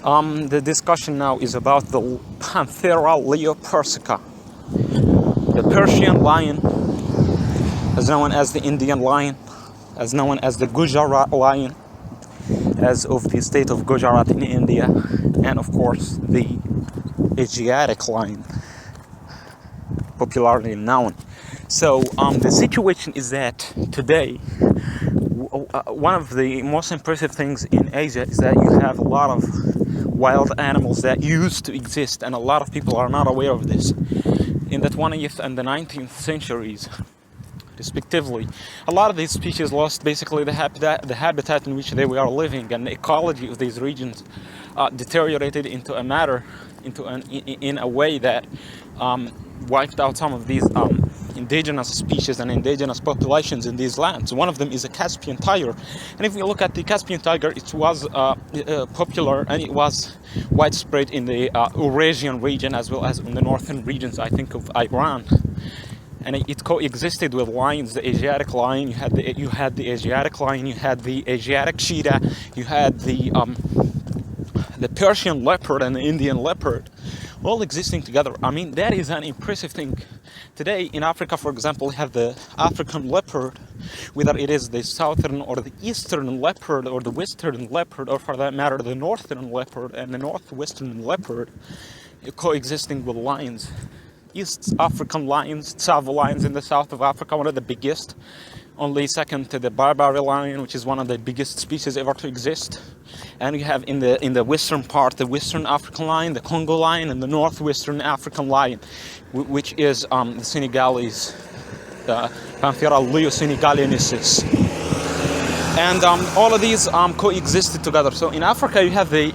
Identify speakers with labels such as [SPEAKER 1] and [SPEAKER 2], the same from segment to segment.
[SPEAKER 1] The discussion now is about the Panthera leopersica, the Persian lion, as known as the Indian lion, as known as the Gujarat lion, as of the state of Gujarat in India, and of course the Asiatic lion, popularly known. So the situation is that today, one of the most impressive things in Asia is that you have a lot of wild animals that used to exist, and a lot of people are not aware of this. In the 20th and the 19th centuries, respectively, a lot of these species lost basically the habitat in which they were living, and the ecology of these regions deteriorated in a way that wiped out some of these indigenous species and indigenous populations in these lands. One of them is a Caspian tiger, and if we look at the Caspian tiger, it was popular and it was widespread in the Eurasian region as well as in the northern regions, I think, of Iran. And it coexisted with lions, the Asiatic lion. You had the Asiatic lion, you had the Asiatic cheetah, you had the Persian leopard and the Indian leopard, all existing together. I mean, that is an impressive thing. Today in Africa, for example, we have the African leopard, whether it is the southern or the eastern leopard or the western leopard, or for that matter the northern leopard and the northwestern leopard, coexisting with lions. East African lions, Tsavo lions in the south of Africa, one of the biggest, only second to the Barbary lion, which is one of the biggest species ever to exist. And we have in the western part the Western African lion, the Congo lion, and the Northwestern African lion, which is the Senegalese Panthera leo-senegaliensis. And all of these coexisted together. So in Africa, you have the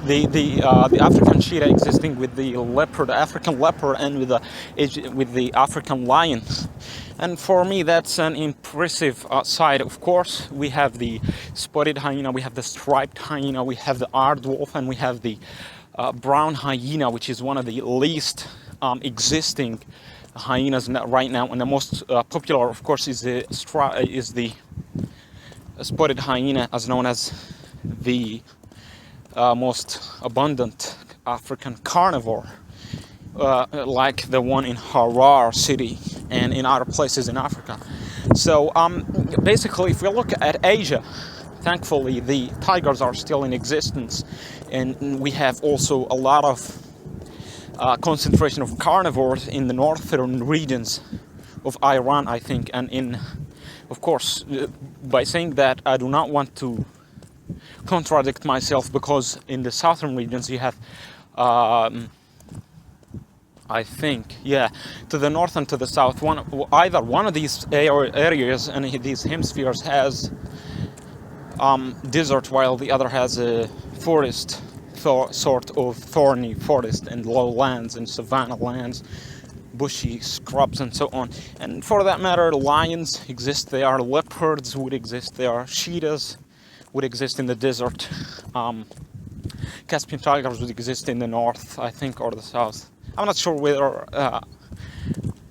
[SPEAKER 1] African cheetah existing with the leopard, African leopard, and with the African lion. And for me, that's an impressive sight. Of course, we have the spotted hyena, we have the striped hyena, we have the aardwolf, and we have the brown hyena, which is one of the least existing hyenas right now. And the most popular, of course, is the spotted hyena, as known as the most abundant African carnivore, like the one in Harar city and in other places in Africa. So basically, if we look at Asia, thankfully the tigers are still in existence, and we have also a lot of concentration of carnivores in the northern regions of Iran, I think. And in, of course, by saying that, I do not want to contradict myself, because in the southern regions you have I think, yeah, to the north and to the south, either one of these areas and these hemispheres has desert, while the other has a forest, sort of thorny forest and lowlands and savanna lands, bushy scrubs and so on. And for that matter, lions exist there, leopards would exist there, cheetahs would exist in the desert, Caspian tigers would exist in the north, I think, or the south. I'm not sure whether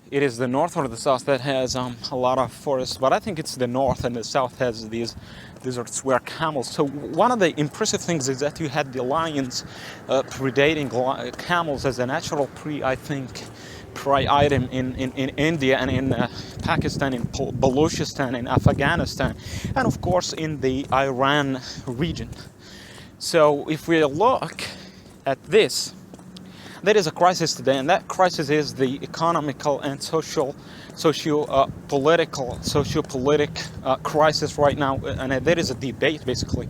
[SPEAKER 1] it is the north or the south that has a lot of forests, but I think it's the north, and the south has these deserts where camels. So one of the impressive things is that you had the lions predating camels as a natural prey item in India and in Pakistan, in Balochistan, in Afghanistan, and of course in the Iran region. So if we look at this, there is a crisis today, and that crisis is the economical and socio-political crisis right now, and there is a debate basically.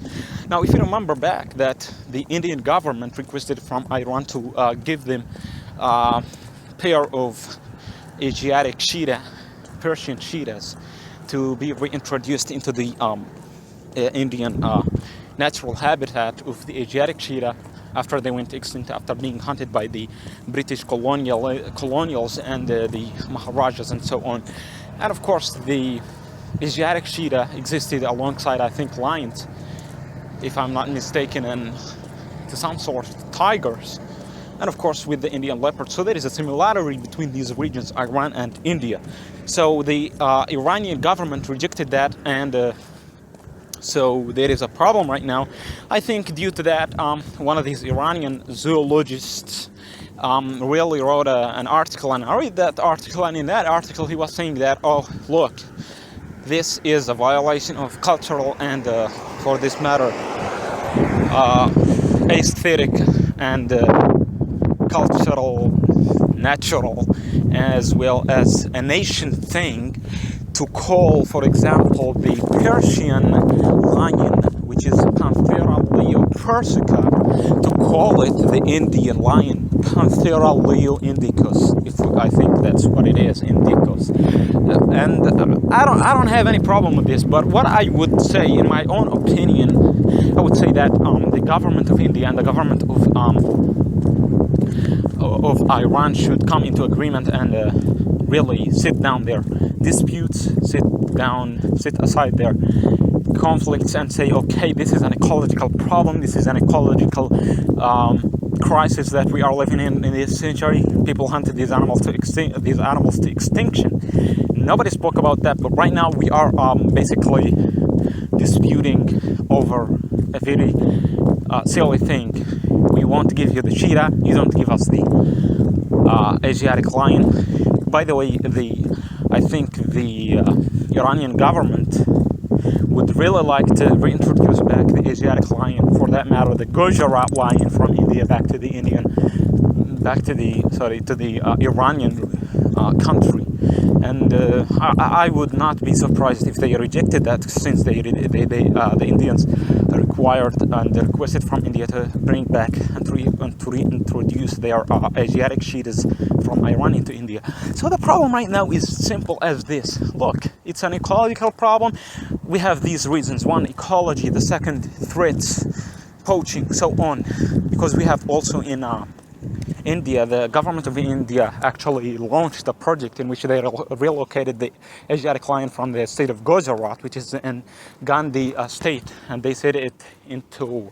[SPEAKER 1] Now, if you remember back that the Indian government requested from Iran to give them a pair of Asiatic cheetah, Persian cheetahs, to be reintroduced into the Indian natural habitat of the Asiatic cheetah, after they went extinct, after being hunted by the British colonials and the Maharajas and so on. And of course, the Asiatic cheetah existed alongside, I think, lions, if I'm not mistaken, and to some sort tigers, and of course with the Indian leopard. So there is a similarity between these regions, Iran and India. So the Iranian government rejected that, and So there is a problem right now. I think due to that, one of these Iranian zoologists really wrote an article, and I read that article, and in that article he was saying that, oh, look, this is a violation of cultural and, for this matter, aesthetic and cultural, natural, as well as a nation thing to call, for example, the Persian lion, which is Panthera leo persica, to call it the Indian lion, Panthera leo indicus. I think that's what it is, indicus. And I don't have any problem with this. But what I would say, in my own opinion, I would say that the government of India and the government of Iran should come into agreement and really sit down their disputes, sit aside their conflicts and say, okay, this is an ecological problem, this is an ecological crisis that we are living in this century. People hunted these animals to extinction. Nobody spoke about that, but right now we are basically disputing over a very silly thing. We won't give you the cheetah, you don't give us the Asiatic lion. By the way, I think the Iranian government would really like to reintroduce back the Asiatic lion, for that matter, the Gujarat lion from India back to the Iranian country. And I would not be surprised if they rejected that, since the Indians required and requested from India to bring back and to reintroduce their Asiatic cheetahs from Iran into India. So the problem right now is simple as this. Look, it's an ecological problem. We have these reasons. One, ecology. The second, threats, poaching, so on. Because we have also in India, the government of India actually launched a project in which they relocated the Asiatic lion from the state of Gujarat, which is in Gandhi state, and they set it into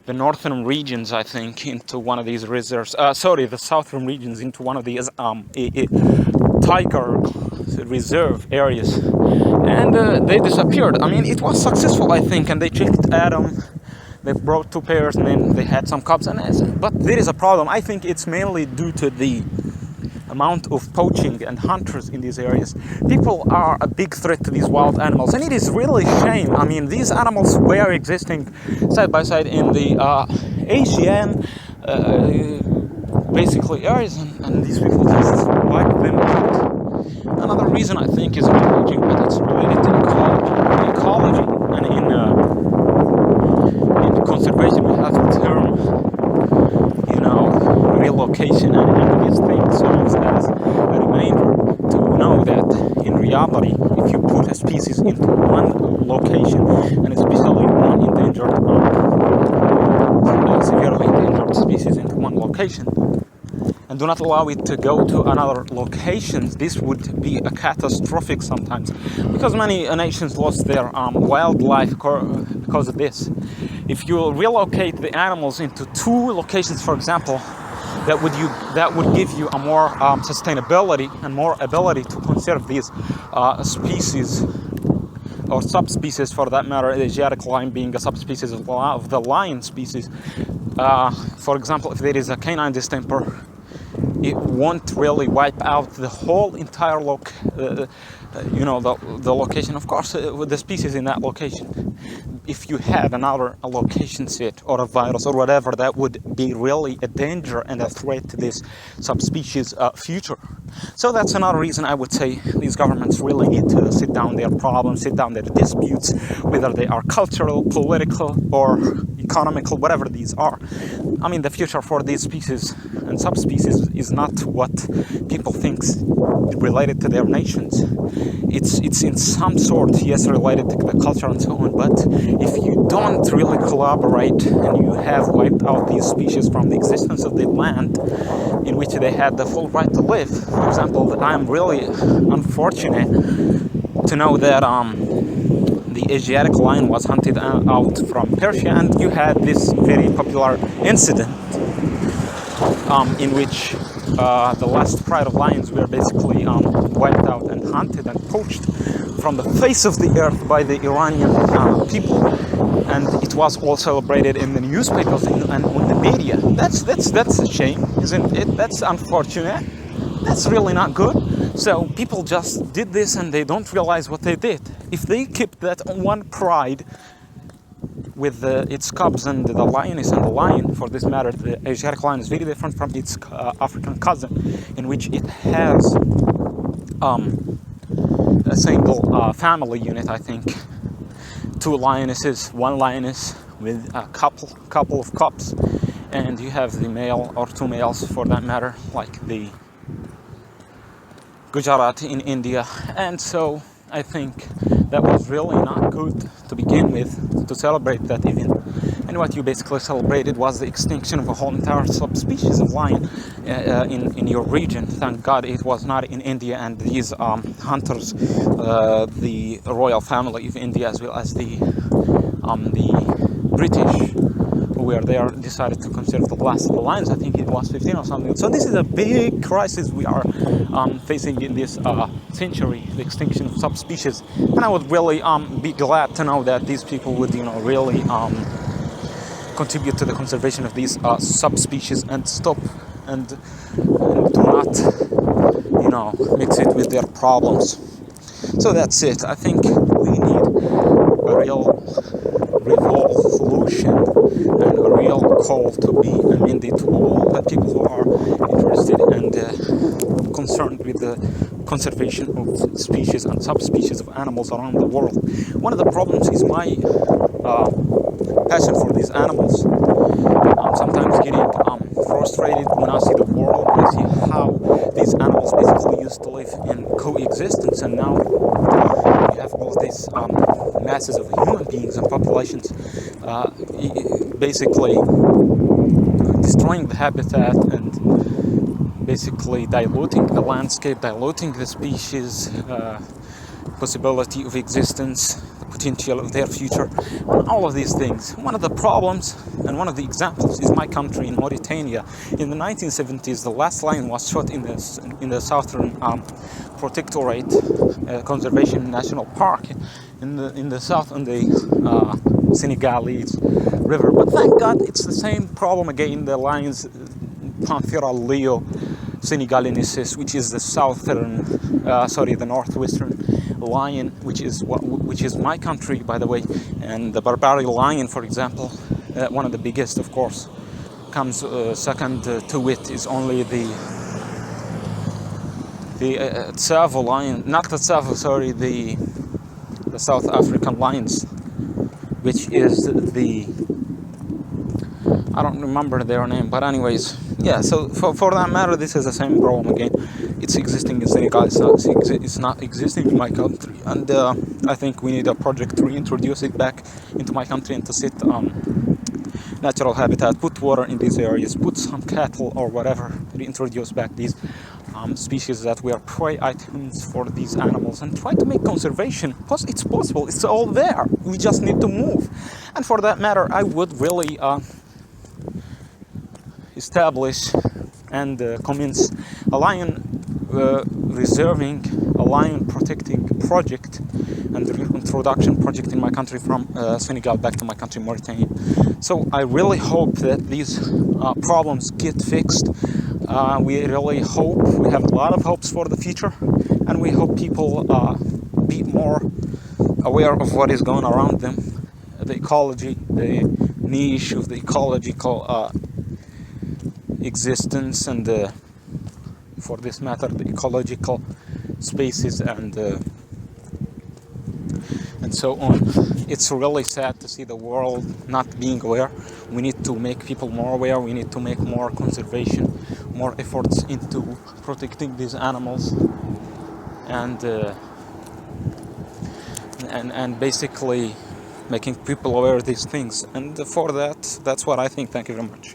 [SPEAKER 1] the northern regions, I think, into one of these reserves. The southern regions, into one of these tiger reserve areas, and they disappeared. I mean, it was successful, I think, and they checked Adam. They brought 2 pairs, and then they had some cubs. But there is a problem. I think it's mainly due to the amount of poaching and hunters in these areas. People are a big threat to these wild animals, and it is really a shame. I mean, these animals were existing side by side in the Asian basically areas, and these people just wiped them out. Another reason, I think, is poaching, but it's related to ecology. And in conservation, we have the term, relocation, and these things serves as a reminder to know that in reality, if you put a species into one location, and especially one endangered, severely endangered species into one location, and do not allow it to go to another location, this would be a catastrophic sometimes, because many nations lost their wildlife because of this. If you relocate the animals into 2 locations, for example, that would give you a more sustainability and more ability to conserve these species or subspecies, for that matter, the Asiatic lion being a subspecies of the lion species. For example, if there is a canine distemper, it won't really wipe out the whole entire the location, of course, with the species in that location. If you had another location set or a virus or whatever, that would be really a danger and a threat to this subspecies future. So that's another reason I would say these governments really need to sit down their problems, sit down their disputes, whether they are cultural, political, or economical, whatever these are. I mean, the future for these species and subspecies is not what people think related to their nations. It's in some sort, yes, related to the culture and so on, but if you don't really collaborate and you have wiped out these species from the existence of the land in which they had the full right to live. For example, I'm really unfortunate to know that the Asiatic lion was hunted out from Persia, and you had this very popular incident in which the last pride of lions were basically wiped out and hunted and poached from the face of the earth by the Iranian people, and it was all celebrated in the newspapers and on the media. That's a shame, isn't it? That's unfortunate. That's really not good. So people just did this and they don't realize what they did. If they keep that one pride with its cubs and the lioness and the lion, for this matter, the Asiatic lion is very different from its African cousin, in which it has a single family unit, I think. 2 lionesses, 1 lioness with a couple of cubs, and you have the male or 2 males for that matter, like the Gujarat in India. And so I think that was really not good to begin with, to celebrate that event. And what you basically celebrated was the extinction of a whole entire subspecies of lion in your region. Thank God it was not in India, and these hunters, the royal family of India, as well as the British who were there, decided to conserve the last of the lions. I think it was 15 or something. So this is a big crisis we are facing in this century, the extinction of subspecies. And I would really be glad to know that these people would, really contribute to the conservation of these subspecies and stop and do not, mix it with their problems. So that's it. I think we need a real revolution and a real call to be amended to all the people who are interested and concerned with the conservation of species and subspecies of animals around the world. One of the problems is my passion for these animals. I'm sometimes getting frustrated when I see the world, when I see how these animals basically used to live in coexistence, and now you have all these masses of human beings and populations basically destroying the habitat and basically diluting the landscape, diluting the species possibility of existence, the potential of their future, and all of these things. One of the problems and one of the examples is my country in Mauritania. In the 1970s, the last lion was shot in the southern protectorate conservation national park in the south on the Senegalese river. But thank God it's the same problem again. The lions, Panthera leo senegalensis, which is the northwestern lion, which is my country, by the way, and the Barbary lion, for example, one of the biggest, of course, comes second to it is only the Tsavo lion, not the Tsavo, sorry, the South African lions, which is I don't remember their name, but anyways, yeah, so for that matter, this is the same problem again. It's existing in Senegal, it's not existing in my country, and I think we need a project to reintroduce it back into my country and to set natural habitat, put water in these areas, put some cattle or whatever, reintroduce back these species that were prey items for these animals, and try to make conservation. It's possible, it's all there, we just need to move. And for that matter, I would really establish and commence a lion reserving, a lion protecting project and the reintroduction project in my country from Senegal back to my country, Mauritania. So I really hope that these problems get fixed. We really hope, we have a lot of hopes for the future, and we hope people be more aware of what is going around them, the ecology, the niche of the ecological existence, and for this matter, the ecological spaces and so on. It's really sad to see the world not being aware. We need to make people more aware. We need to make more conservation, more efforts into protecting these animals, and basically making people aware of these things. And for that, that's what I think. Thank you very much.